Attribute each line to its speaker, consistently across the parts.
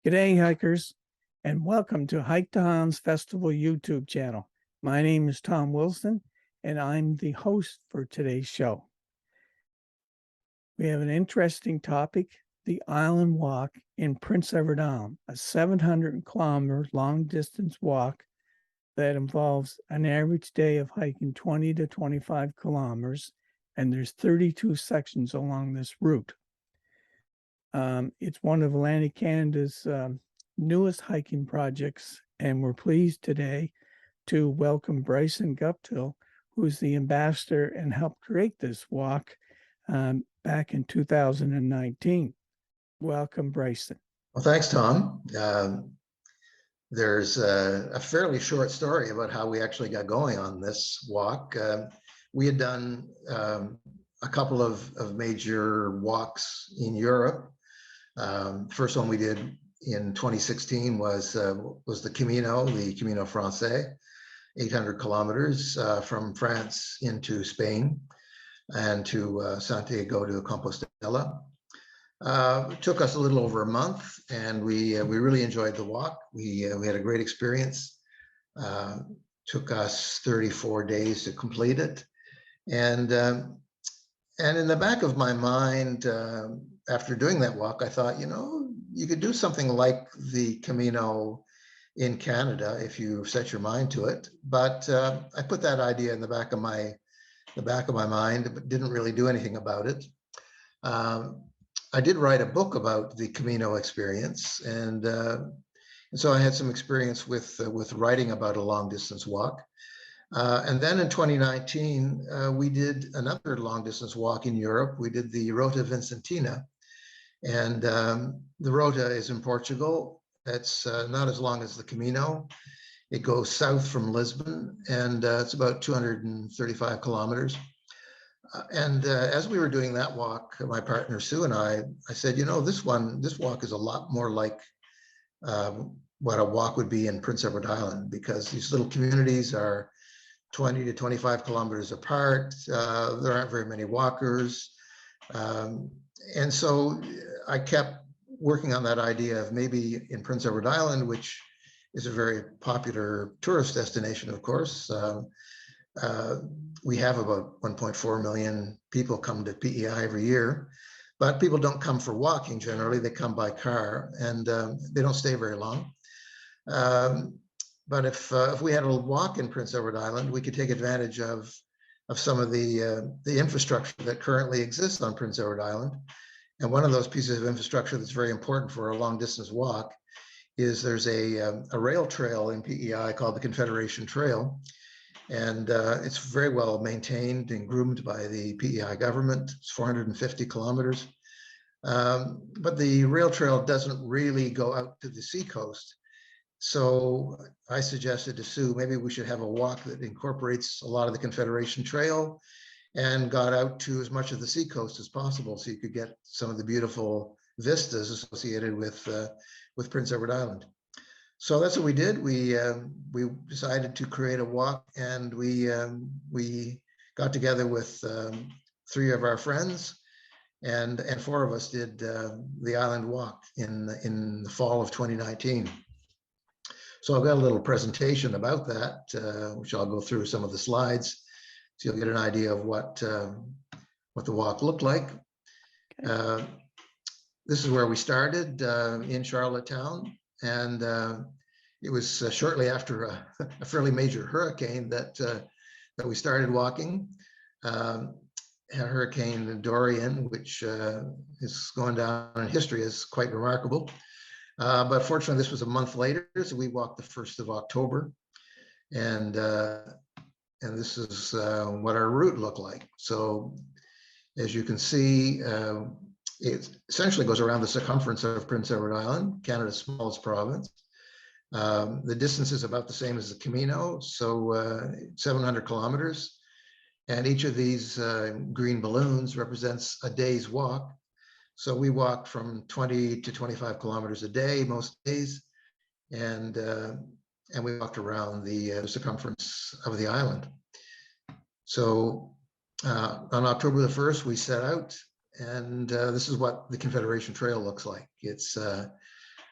Speaker 1: G'day, hikers, and welcome to Hike to Hans Festival YouTube channel. My name is Tom Wilson, and I'm the host for today's show. We have an interesting topic, the Island Walk in Prince Edward Island, a 700-kilometer long-distance walk that involves an average day of hiking 20 to 25 kilometers, and there's 32 sections along this route. It's one of Atlantic Canada's newest hiking projects, and we're pleased today to welcome Bryson Guptill, who's the ambassador and helped create this walk back in 2019. Welcome, Bryson.
Speaker 2: Well, thanks, Tom. There's a fairly short story about how we actually got going on this walk. We had done a couple of major walks in Europe. First one we did in 2016 was the Camino Francais, 800 kilometers from France into Spain and to Santiago de Compostela. It took us a little over a month, and we really enjoyed the walk. We had a great experience. Took us 34 days to complete it, and in the back of my mind, after doing that walk, I thought, you could do something like the Camino in Canada if you set your mind to it. But I put that idea in the back of my mind, but didn't really do anything about it. I did write a book about the Camino experience, and so I had some experience with writing about a long distance walk. And then in 2019, we did another long distance walk in Europe. We did the Rota Vicentina, and the Rota is in Portugal. It's not as long as the Camino. It goes south from Lisbon, and it's about 235 kilometers. And as we were doing that walk, my partner Sue and I said, this walk is a lot more like what a walk would be in Prince Edward Island, because these little communities are 20 to 25 kilometers apart. There aren't very many walkers. And so I kept working on that idea of maybe in Prince Edward Island, which is a very popular tourist destination, of course. We have about 1.4 million people come to PEI every year, but people don't come for walking generally. They come by car, and they don't stay very long. But if we had a walk in Prince Edward Island, we could take advantage of some of the infrastructure that currently exists on Prince Edward Island. And one of those pieces of infrastructure that's very important for a long distance walk is there's a rail trail in PEI called the Confederation Trail. And it's very well maintained and groomed by the PEI government. It's 450 kilometers. But the rail trail doesn't really go out to the seacoast. So I suggested to Sue, maybe we should have a walk that incorporates a lot of the Confederation Trail and got out to as much of the seacoast as possible, so you could get some of the beautiful vistas associated with Prince Edward Island. So that's what we did. We decided to create a walk, and we got together with 3 of our friends, and 4 of us did the island walk in the fall of 2019. So I've got a little presentation about that, which I'll go through some of the slides, so you'll get an idea of what the walk looked like. Okay. This is where we started in Charlottetown, and it was shortly after a fairly major hurricane that we started walking. Hurricane Dorian, which is going down in history as quite remarkable. But fortunately, this was a month later, so we walked the 1st of October, and this is what our route looked like. So, as you can see, it essentially goes around the circumference of Prince Edward Island, Canada's smallest province. The distance is about the same as the Camino, so 700 kilometers, and each of these green balloons represents a day's walk. So we walked from 20 to 25 kilometers a day most days, and we walked around the circumference of the island. So on October the 1st, we set out, and this is what the Confederation Trail looks like. It's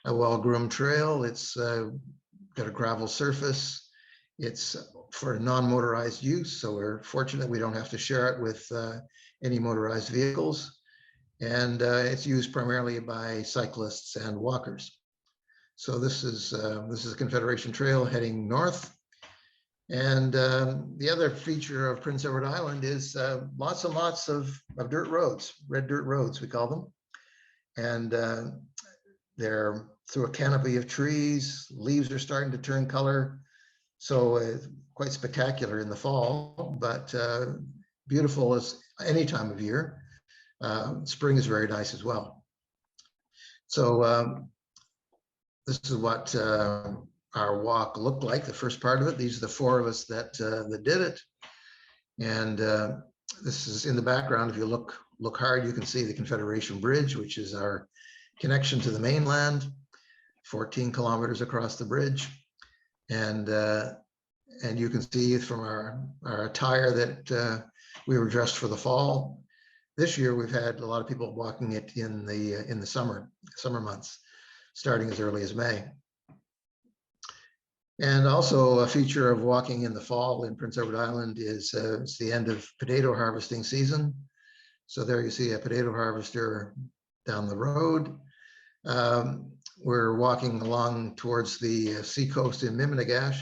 Speaker 2: a well-groomed trail. It's got a gravel surface. It's for non-motorized use, so we're fortunate we don't have to share it with any motorized vehicles. And it's used primarily by cyclists and walkers. So this is a Confederation Trail heading north. And the other feature of Prince Edward Island is lots and lots of dirt roads, red dirt roads, we call them. And they're through a canopy of trees. Leaves are starting to turn color. So it's quite spectacular in the fall, but beautiful as any time of year. Spring is very nice as well. So this is what our walk looked like, the first part of it. These are the four of us that did it. And this is in the background. If you look hard, you can see the Confederation Bridge, which is our connection to the mainland, 14 kilometers across the bridge. And you can see from our attire that we were dressed for the fall. This year, we've had a lot of people walking it in the summer months, starting as early as May. And also a feature of walking in the fall in Prince Edward Island is it's the end of potato harvesting season. So there you see a potato harvester down the road. We're walking along towards the seacoast in Miminigash,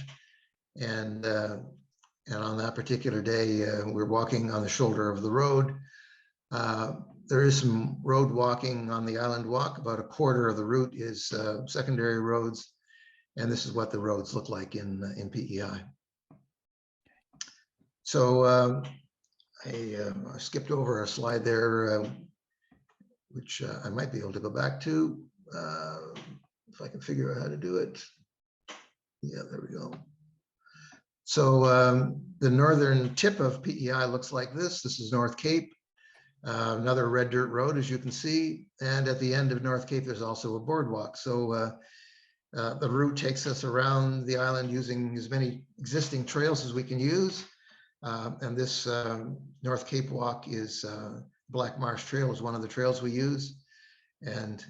Speaker 2: and on that particular day, we're walking on the shoulder of the road. There is some road walking on the island walk. About a quarter of the route is secondary roads, and this is what the roads look like in PEI. So I skipped over a slide there, which I might be able to go back to if I can figure out how to do it. Yeah, there we go. So the northern tip of PEI looks like this. This is North Cape, another red dirt road, as you can see. And at the end of North Cape, there's also a boardwalk. So the route takes us around the island using as many existing trails as we can use. And this North Cape walk is Black Marsh Trail is one of the trails we use. And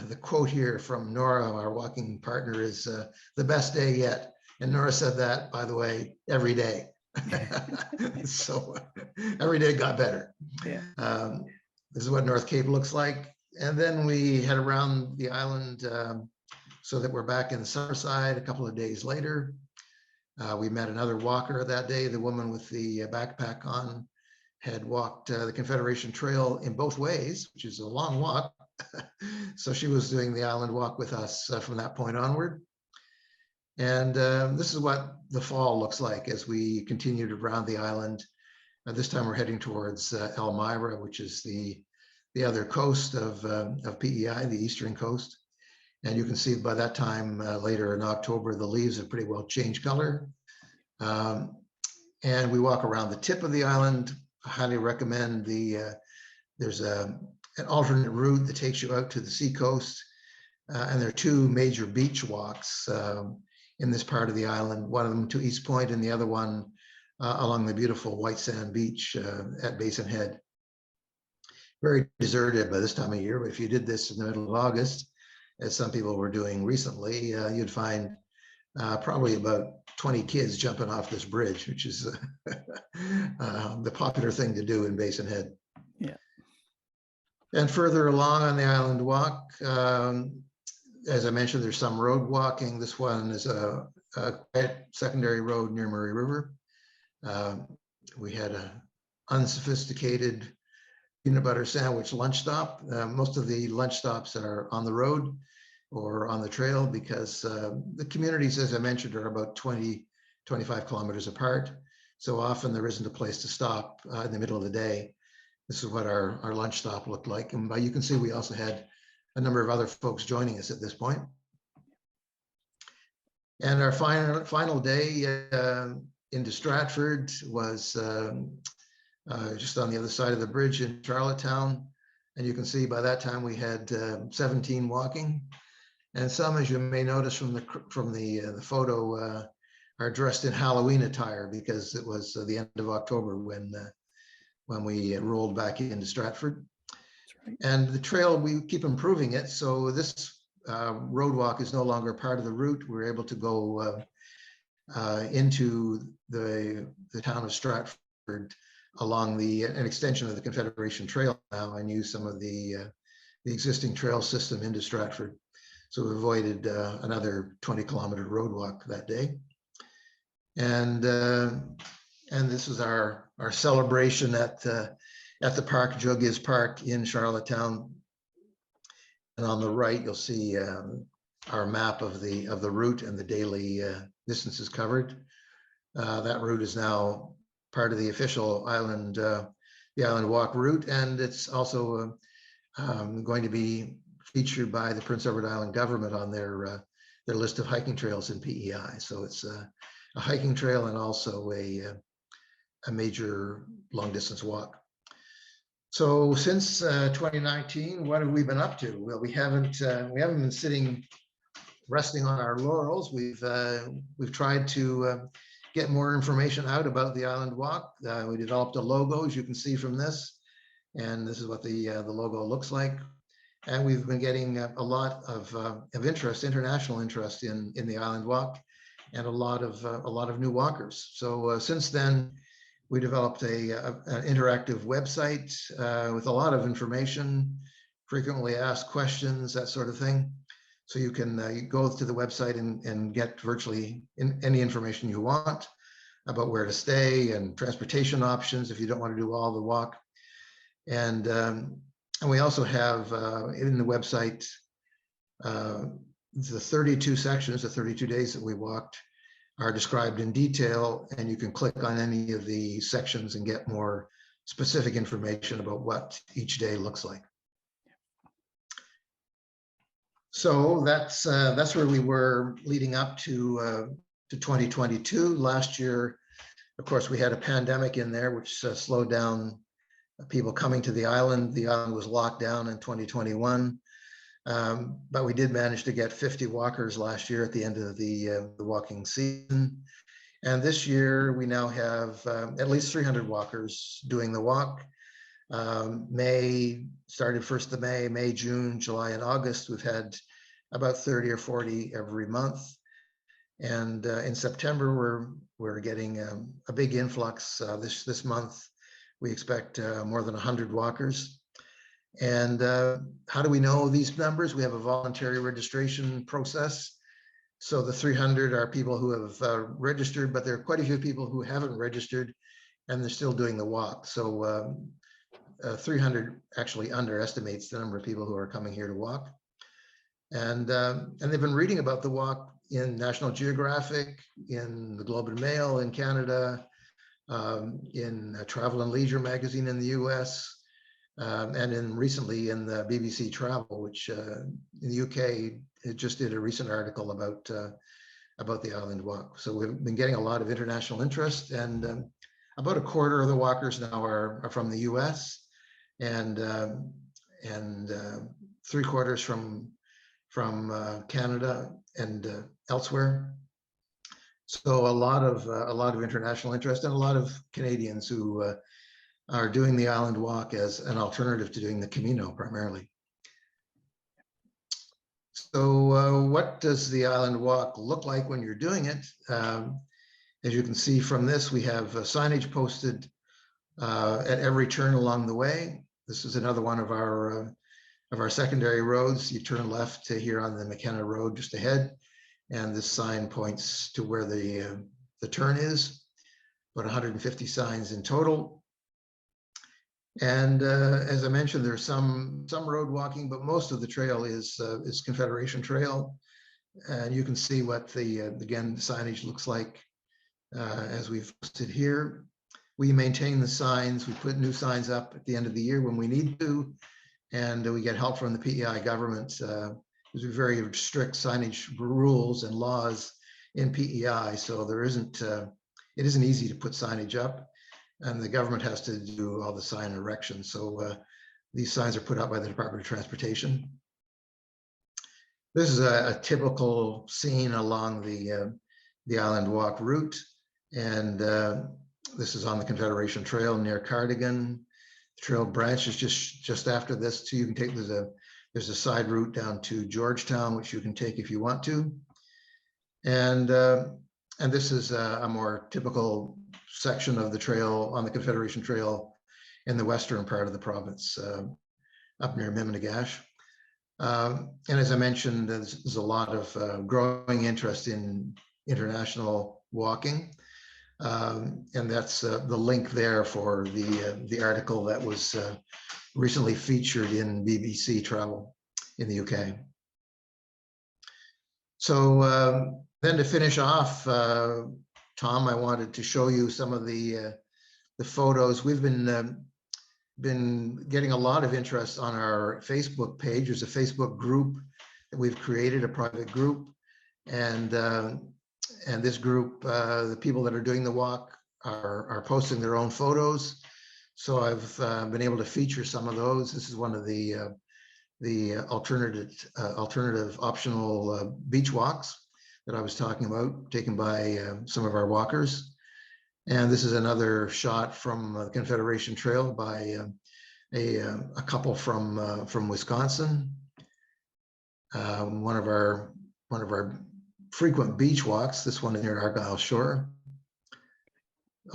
Speaker 2: the quote here from Nora, our walking partner, is the best day yet. And Nora said that, by the way, every day. So every day got better.
Speaker 1: Yeah.
Speaker 2: This is what North Cape looks like. And then we head around the island so that we're back in the Summerside a couple of days later. We met another walker that day. The woman with the backpack on had walked the Confederation Trail in both ways, which is a long walk. So she was doing the island walk with us from that point onward. And this is what the fall looks like as we continued around the island. This time we're heading towards Elmira, which is the other coast of PEI, the eastern coast. And you can see by that time later in October, the leaves have pretty well changed color. And we walk around the tip of the island. I highly recommend there's an alternate route that takes you out to the seacoast. And there are two major beach walks in this part of the island, one of them to East Point and the other one along the beautiful white sand beach at Basin Head. Very deserted by this time of year, but if you did this in the middle of August, as some people were doing recently, you'd find probably about 20 kids jumping off this bridge, which is the popular thing to do in Basin Head.
Speaker 1: Yeah.
Speaker 2: And further along on the island walk, as I mentioned, there's some road walking. This one is a quiet secondary road near Murray River. We had an unsophisticated peanut butter sandwich lunch stop. Most of the lunch stops are on the road or on the trail because the communities, as I mentioned, are about 25 kilometers apart. So often there isn't a place to stop in the middle of the day. This is what our lunch stop looked like. And you can see we also had a number of other folks joining us at this point. And our final day into Stratford was just on the other side of the bridge in Charlottetown. And you can see by that time we had 17 walking. And some, as you may notice from the photo, are dressed in Halloween attire because it was the end of October when we rolled back into Stratford.
Speaker 1: That's right.
Speaker 2: And the trail, we keep improving it. So this road walk is no longer part of the route. We're able to go into the town of Stratford along an extension of the Confederation Trail now, and use some of the existing trail system into Stratford. So we avoided another 20-kilometer road walk that day. And this is our celebration at the park, Joe Gibbs Park in Charlottetown. And on the right, you'll see our map of the route and the daily distances covered. That route is now part of the official the Island Walk route, and it's also going to be featured by the Prince Edward Island government on their list of hiking trails in PEI. So it's a hiking trail and also a major long distance walk. So since 2019, what have we been up to? Well, we haven't been sitting resting on our laurels. We've tried to get more information out about the Island Walk. We developed a logo, as you can see from this, and this is what the logo looks like. And we've been getting a lot of interest, international interest in the Island Walk, and a lot of new walkers. So since then, we developed an interactive website with a lot of information, frequently asked questions, that sort of thing. So you can you go to the website and get virtually any information you want about where to stay and transportation options if you don't want to do all the walk. And we also have in the website the 32 sections, the 32 days that we walked, are described in detail, and you can click on any of the sections and get more specific information about what each day looks like. So that's where we were leading up to 2022. Last year, of course, we had a pandemic in there, which slowed down people coming to the island. The island was locked down in 2021. But we did manage to get 50 walkers last year at the end of the walking season. And this year we now have at least 300 walkers doing the walk. May started 1st of May, June, July, and August. We've had about 30 or 40 every month. And in September, we're getting a big influx this month. We expect more than 100 walkers. And how do we know these numbers? We have a voluntary registration process. So the 300 are people who have registered, but there are quite a few people who haven't registered and they're still doing the walk. So 300 actually underestimates the number of people who are coming here to walk. And they've been reading about the walk in National Geographic, in the Globe and Mail in Canada, in Travel and Leisure magazine in the US, and recently in the BBC Travel, which in the UK, it just did a recent article about the Island Walk. So we've been getting a lot of international interest, and about a quarter of the walkers now are from the US, and 3/4 from Canada and elsewhere. So a lot of international interest, and a lot of Canadians who are doing the Island Walk as an alternative to doing the Camino primarily. So what does the Island Walk look like when you're doing it? As you can see from this, we have signage posted at every turn along the way. This is another one of our secondary roads. You turn left to here on the McKenna Road just ahead, and this sign points to where the turn is. About 150 signs in total. And as I mentioned, there's some road walking, but most of the trail is Confederation Trail. And you can see what again, the signage looks like as we've posted here. We maintain the signs. We put new signs up at the end of the year when we need to, and we get help from the PEI government. There's very strict signage rules and laws in PEI, so it isn't easy to put signage up. And the government has to do all the sign erection. So these signs are put out by the Department of Transportation. This is a typical scene along the Island Walk route. And this is on the Confederation Trail near Cardigan. The trail branches just after this too. You can take, there's There's a side route down to Georgetown, which you can take if you want to. And this is a more typical section of the trail on the Confederation Trail in the western part of the province, up near Miminigash. And as I mentioned, there's a lot of growing interest in international walking. And that's the link there for the article that was recently featured in BBC Travel in the UK. So then to finish off, Tom, I wanted to show you some of the photos. We've been getting a lot of interest on our Facebook page. There's a Facebook group that we've created, a private group, and this group, the people that are doing the walk are posting their own photos. So I've been able to feature some of those. This is one of the alternative optional beach walks that I was talking about, taken by some of our walkers. And this is another shot from the Confederation Trail by a couple from Wisconsin. One of our frequent beach walks. This one is near Argyle Shore.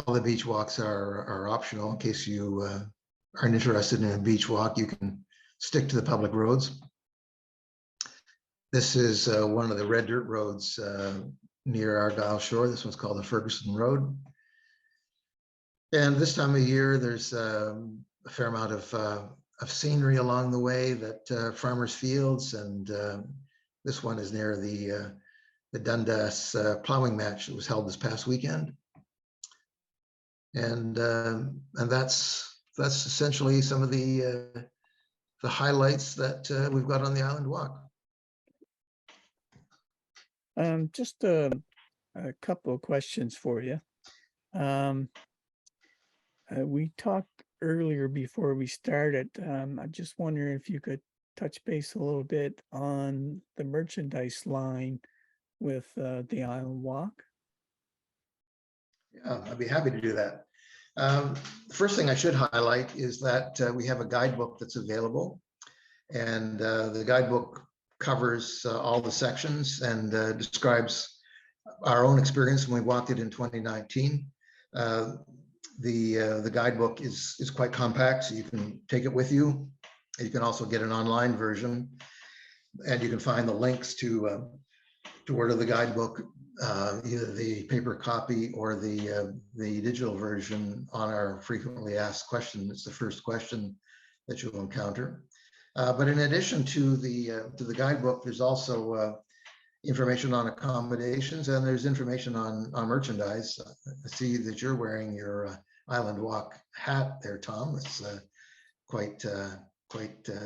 Speaker 2: All the beach walks are optional. In case you aren't interested in a beach walk, you can stick to the public roads. This is one of the red dirt roads near Argyle Shore. This one's called the Ferguson Road. And this time of year, there's a fair amount of scenery along the way, that farmers' fields, and this one is near the Dundas plowing match that was held this past weekend. And that's essentially some of the highlights that we've got on the Island Walk.
Speaker 1: Just a couple of questions for you. We talked earlier before we started. I'm just wondering if you could touch base a little bit on the merchandise line with the Island Walk.
Speaker 2: Yeah, I'd be happy to do that. The first thing I should highlight is that we have a guidebook that's available, and the guidebook covers all the sections and describes our own experience when we walked it in 2019. The guidebook is quite compact, so you can take it with you. You can also get an online version, and you can find the links to order the guidebook, either the paper copy or the digital version on our frequently asked question. It's the first question that you'll encounter. But in addition to the guidebook, there's also information on accommodations, and there's information on merchandise. I see that you're wearing your Island Walk hat there, Tom. It's quite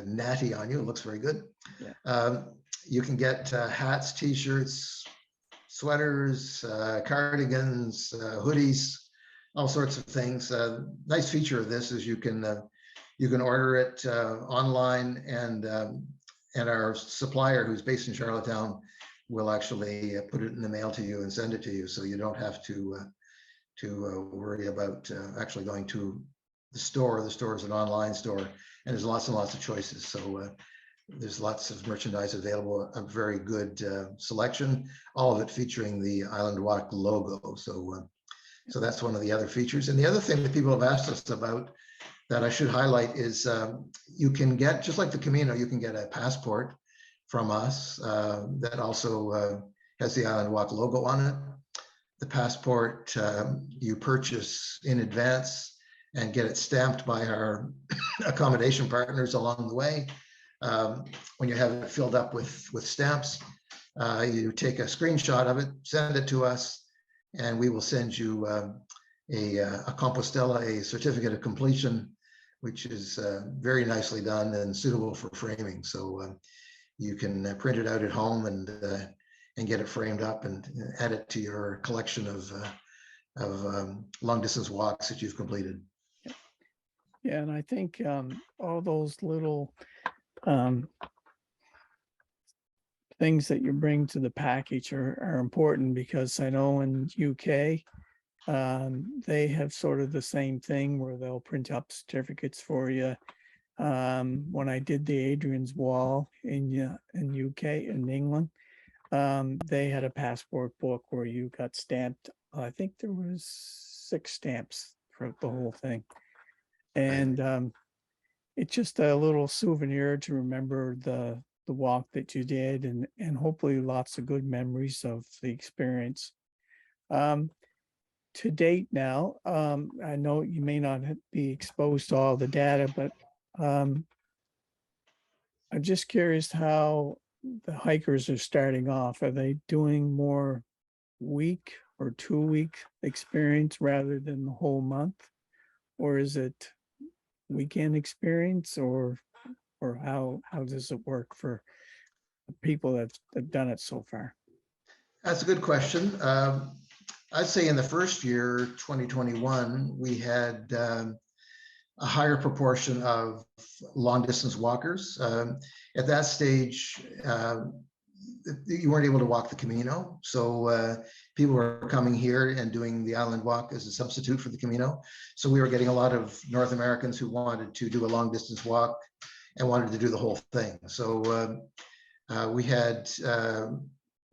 Speaker 2: natty on you. It looks very good. Yeah. You can get hats, t-shirts, sweaters, cardigans, hoodies, all sorts of things. Nice feature of this is you can order it online, and our supplier, who's based in Charlottetown, will actually put it in the mail to you and send it to you, so you don't have to worry about actually going to the store. The store is an online store, and there's lots and lots of choices. So there's lots of merchandise available, a very good selection, all of it featuring the Island Walk logo. So that's one of the other features. And the other thing that people have asked us about that I should highlight is you can get, just like the Camino, you can get a passport from us that also has the Island Walk logo on it. The passport you purchase in advance and get it stamped by our accommodation partners along the way. When you have it filled up with stamps, you take a screenshot of it, send it to us, and we will send you a Compostela, a certificate of completion, which is very nicely done and suitable for framing. So you can print it out at home and get it framed up and add it to your collection of long distance walks that you've completed.
Speaker 1: Yeah, and I think all those little things that you bring to the package are important, because I know in UK they have sort of the same thing where they'll print up certificates for you When I did the Adrian's Wall in UK, in England, they had a passport book where you got stamped. I think there was 6 stamps for the whole thing. And it's just a little souvenir to remember the walk that you did, and hopefully lots of good memories of the experience. To date now, I know you may not be exposed to all the data, but I'm just curious how the hikers are starting off. Are they doing more week or 2 week experience rather than the whole month? Or is it weekend experience, or how does it work for the people that've done it so far?
Speaker 2: That's a good question. I'd say in the first year, 2021, we had a higher proportion of long distance walkers. At that stage, you weren't able to walk the Camino. So people were coming here and doing the island walk as a substitute for the Camino. So we were getting a lot of North Americans who wanted to do a long distance walk and wanted to do the whole thing. So we had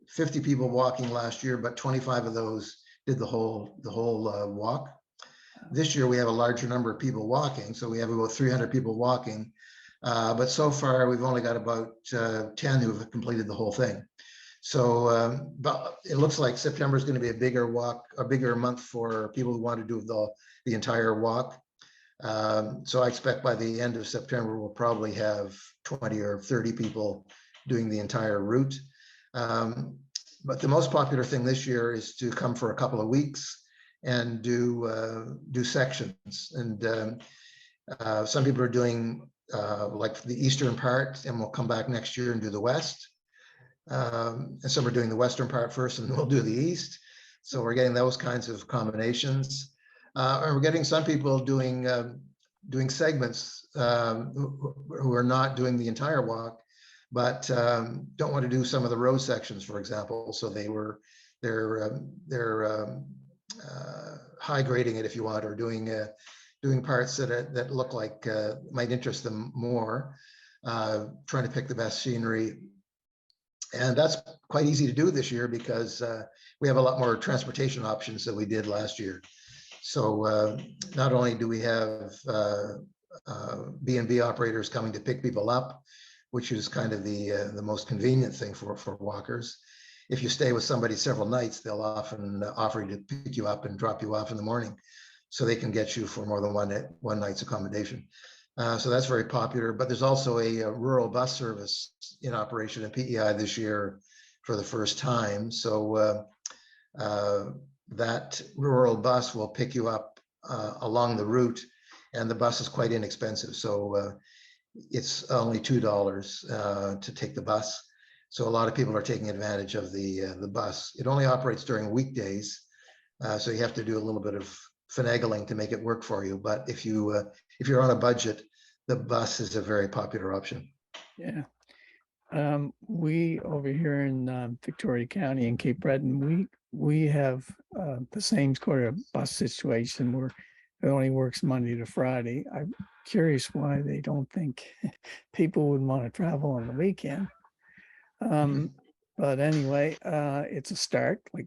Speaker 2: 50 people walking last year, but 25 of those did the whole walk. This year we have a larger number of people walking, so we have about 300 people walking. But so far we've only got about 10 who have completed the whole thing. So, but it looks like September is going to be a bigger walk, a bigger month for people who want to do the entire walk. So I expect by the end of September we'll probably have 20 or 30 people doing the entire route. But the most popular thing this year is to come for a couple of weeks and do sections. And some people are doing like the eastern part, and we'll come back next year and do the west. And some are doing the western part first, and we'll do the east. So we're getting those kinds of combinations. And we're getting some people doing segments who are not doing the entire walk, but don't want to do some of the road sections, for example. So they're high grading it, if you want, or doing parts that look like might interest them more, trying to pick the best scenery. And that's quite easy to do this year because we have a lot more transportation options than we did last year. So not only do we have B&B operators coming to pick people up, which is kind of the most convenient thing for walkers. If you stay with somebody several nights, they'll often offer you to pick you up and drop you off in the morning, so they can get you for more than one night's accommodation. So that's very popular. But there's also a rural bus service in operation at PEI this year for the first time. So that rural bus will pick you up along the route, and the bus is quite inexpensive. So it's only $2 to take the bus. So a lot of people are taking advantage of the bus. It only operates during weekdays, so you have to do a little bit of finagling to make it work for you. But if you're on a budget, the bus is a very popular option.
Speaker 1: Yeah. We over here in Victoria County in Cape Breton, we have the same sort of bus situation where it only works Monday to Friday. I'm curious why they don't think people would want to travel on the weekend. But anyway, it's a start. Like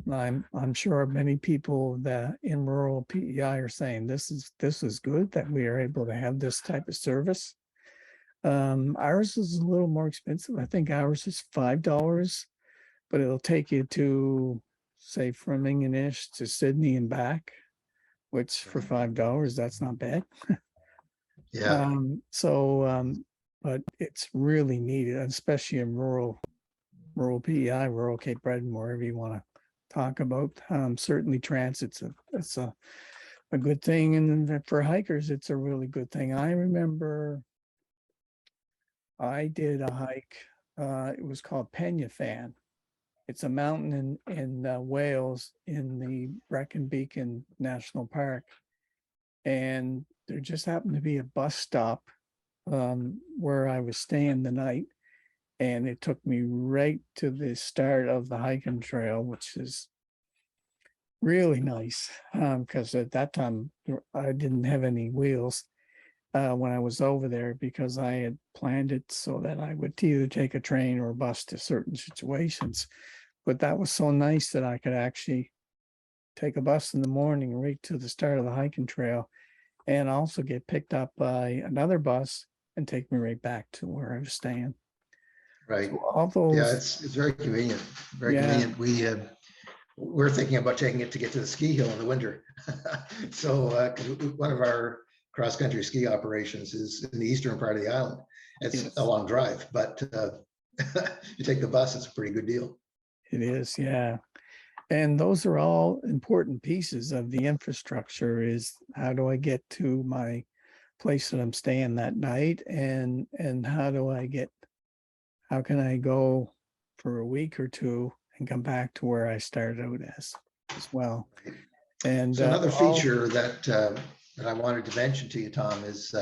Speaker 1: I'm sure many people that in rural PEI are saying this is good that we are able to have this type of service. Ours is a little more expensive. I think ours is $5, but it'll take you to, say, from Ingonish to Sydney and back, which for $5, that's not bad.
Speaker 2: Yeah.
Speaker 1: But it's really needed, especially in rural PEI, rural Cape Breton, wherever you want to talk about. Certainly transit, it's a good thing. And then for hikers, it's a really good thing. I remember I did a hike. It was called Penyafan. It's a mountain in Wales in the Brecon Beacon National Park. And there just happened to be a bus stop where I was staying the night. And it took me right to the start of the hiking trail, which is really nice because at that time I didn't have any wheels. when I was over there, because I had planned it so that I would either take a train or a bus to certain situations. But that was so nice that I could actually take a bus in the morning right to the start of the hiking trail, and also get picked up by another bus and take me right back to where I was staying.
Speaker 2: Right.
Speaker 1: So all
Speaker 2: Yeah,
Speaker 1: those,
Speaker 2: it's very convenient, very
Speaker 1: yeah,
Speaker 2: convenient. We're thinking about taking it to get to the ski hill in the winter. So 'cause one of our cross-country ski operations is in the eastern part of the island. It's a
Speaker 1: yes,
Speaker 2: long drive, but you take the bus, it's a pretty good deal.
Speaker 1: it is, yeah. And those are all important pieces of the infrastructure. Is how do I get to my place that I'm staying that night, and how can I go for a week or two and come back to where I started out as well. And
Speaker 2: So another
Speaker 1: all
Speaker 2: feature that I wanted to mention to you, Tom, is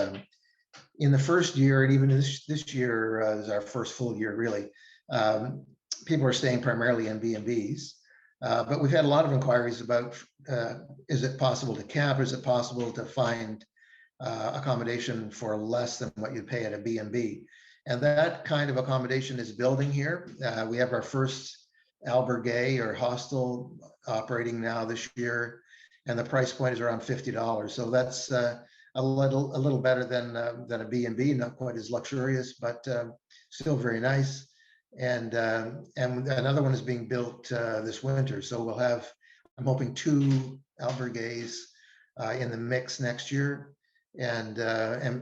Speaker 2: in the first year, and even this year is our first full year, really. Um, People are staying primarily in B&Bs, but we've had a lot of inquiries about is it possible to camp? Is it possible to find accommodation for less than what you'd pay at a B&B? And that kind of accommodation is building here. We have our first albergue or hostel operating now this year, and the price point is around $50. So that's a little better than a B&B, not quite as luxurious, but still very nice. And another one is being built this winter. So we'll have, I'm hoping, 2 albergues in the mix next year, and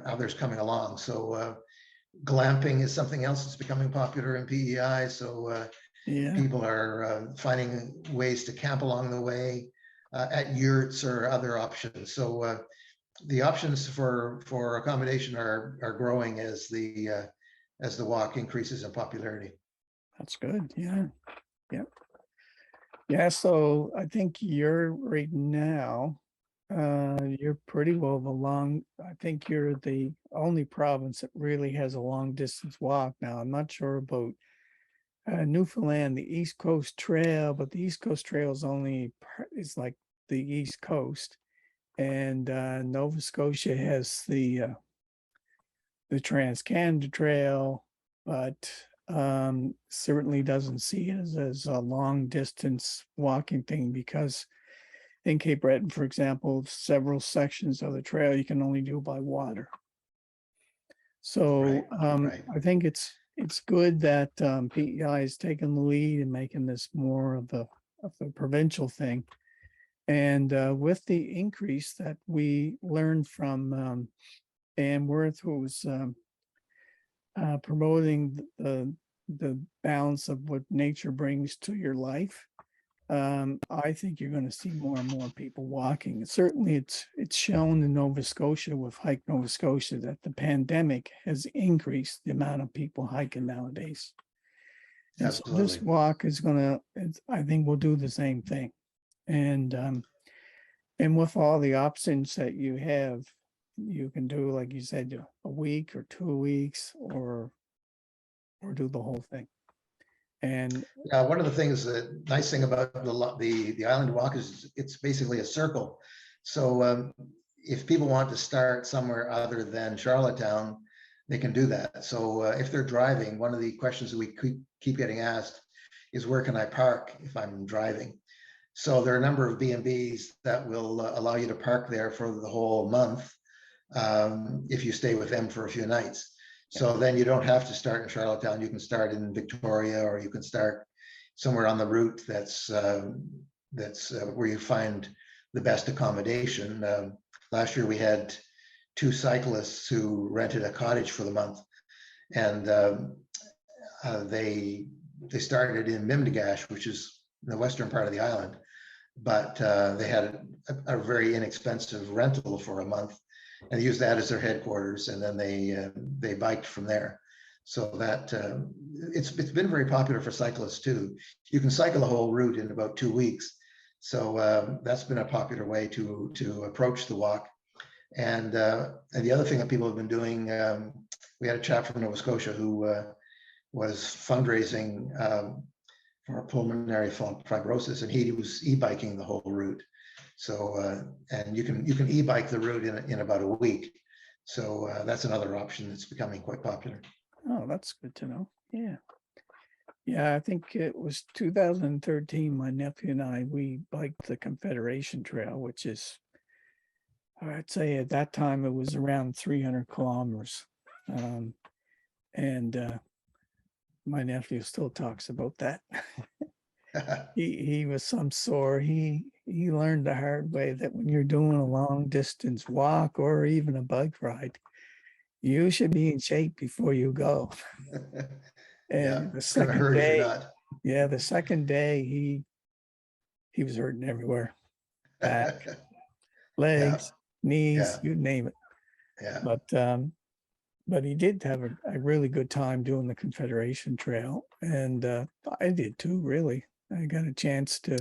Speaker 2: others coming along. So glamping is something else that's becoming popular in PEI. So
Speaker 1: yeah,
Speaker 2: people are finding ways to camp along the way at yurts or other options. So the options for accommodation are growing as the walk increases in popularity.
Speaker 1: that's good. Yeah, yeah, yeah. So I think you're right now. You're pretty well along. I think you're the only province that really has a long distance walk now. I'm not sure about Newfoundland, the East Coast Trail, but the East Coast Trail is is like the East Coast, and Nova Scotia has the Trans-Canada Trail, but certainly doesn't see it as a long distance walking thing, because in Cape Breton, for example, several sections of the trail you can only do by water. So
Speaker 2: Right.
Speaker 1: I think it's good that PEI is taking the lead and making this more of a provincial thing. And with the increase that we learned from Ann Worth, who was promoting the balance of what nature brings to your life, I think you're going to see more and more people walking. Certainly, it's shown in Nova Scotia with Hike Nova Scotia that the pandemic has increased the amount of people hiking nowadays. And so this
Speaker 2: Absolutely.
Speaker 1: walk is going to, I think, will do the same thing. And with all the options that you have, you can do, like you said, a week or 2 weeks, or do the whole thing. And
Speaker 2: Yeah, one of the things, the nice thing about the island walk is it's basically a circle. So if people want to start somewhere other than Charlottetown, they can do that. So if they're driving, one of the questions that we keep getting asked is, where can I park if I'm driving? So there are a number of B&Bs that will allow you to park there for the whole month if you stay with them for a few nights. So then you don't have to start in Charlottetown. You can start in Victoria, or you can start somewhere on the route that's where you find the best accommodation. Last year we had 2 cyclists who rented a cottage for the month, and they started in Mimdigash, which is the western part of the island, but they had a very inexpensive rental for a month, and they used that as their headquarters, and then they biked from there. So that it's been very popular for cyclists too. You can cycle the whole route in about 2 weeks. So that's been a popular way to approach the walk. And the other thing that people have been doing, we had a chap from Nova Scotia who was fundraising for pulmonary fibrosis, and he was e-biking the whole route. So and you can e-bike the route in about a week. So that's another option that's becoming quite popular.
Speaker 1: Oh, that's good to know. Yeah. Yeah, I think it was 2013, my nephew and I, we biked the Confederation Trail, which is, I'd say at that time it was around 300 kilometers. And my nephew still talks about that. He was some sore. He learned the hard way that when you're doing a long distance walk or even a bike ride, you should be in shape before you go.
Speaker 2: Yeah,
Speaker 1: And the
Speaker 2: it's going to
Speaker 1: second
Speaker 2: hurt if you're
Speaker 1: day,
Speaker 2: not.
Speaker 1: yeah, the second day he was hurting everywhere, back,
Speaker 2: Yeah,
Speaker 1: legs, knees,
Speaker 2: yeah,
Speaker 1: you name it.
Speaker 2: yeah.
Speaker 1: But he did have a really good time doing the Confederation Trail, and I did too. Really, I got a chance to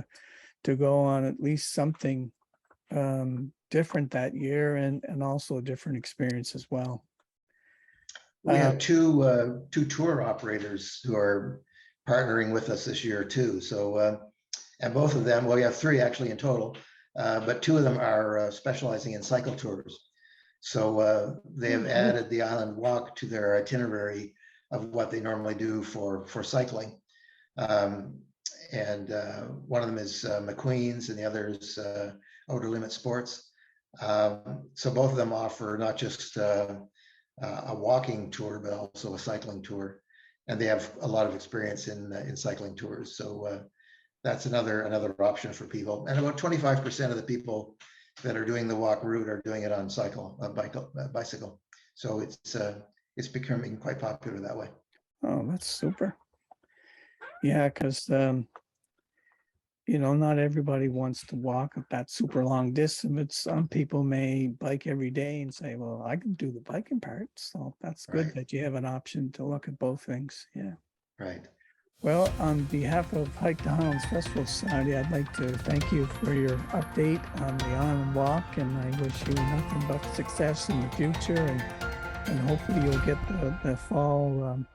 Speaker 1: go on at least something different that year, and also a different experience as well.
Speaker 2: We have two tour operators who are partnering with us this year too. So, and both of them, well, we have three actually in total, but two of them are specializing in cycle tours. So they have added the island walk to their itinerary of what they normally do for cycling. And one of them is McQueen's, and the other is Outer Limit Sports. So both of them offer not just a walking tour, but also a cycling tour, and they have a lot of experience in cycling tours. So that's another option for people. And about 25% of the people that are doing the walk route are doing it on bicycle. So it's becoming quite popular that way.
Speaker 1: Oh, that's super. Yeah, because not everybody wants to walk that super long distance, but some people may bike every day and say, well, I can do the biking part. So that's good
Speaker 2: Right.
Speaker 1: that you have an option to look at both things. Yeah.
Speaker 2: Right.
Speaker 1: Well, on behalf of Hike to Highlands Festival Society, I'd like to thank you for your update on the Island Walk, and I wish you nothing but success in the future, and hopefully you'll get the fall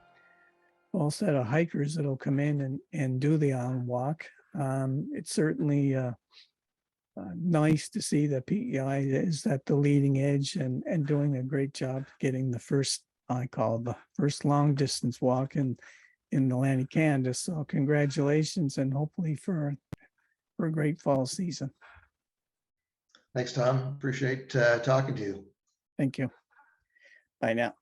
Speaker 1: set of hikers that'll come in and do the Island Walk. It's certainly nice to see that PEI is at the leading edge and doing a great job getting the first, I call the first long distance walk in Atlantic Canada. So congratulations, and hopefully for a great fall season.
Speaker 2: Thanks, Tom. Appreciate talking to you.
Speaker 1: Thank you. Bye now.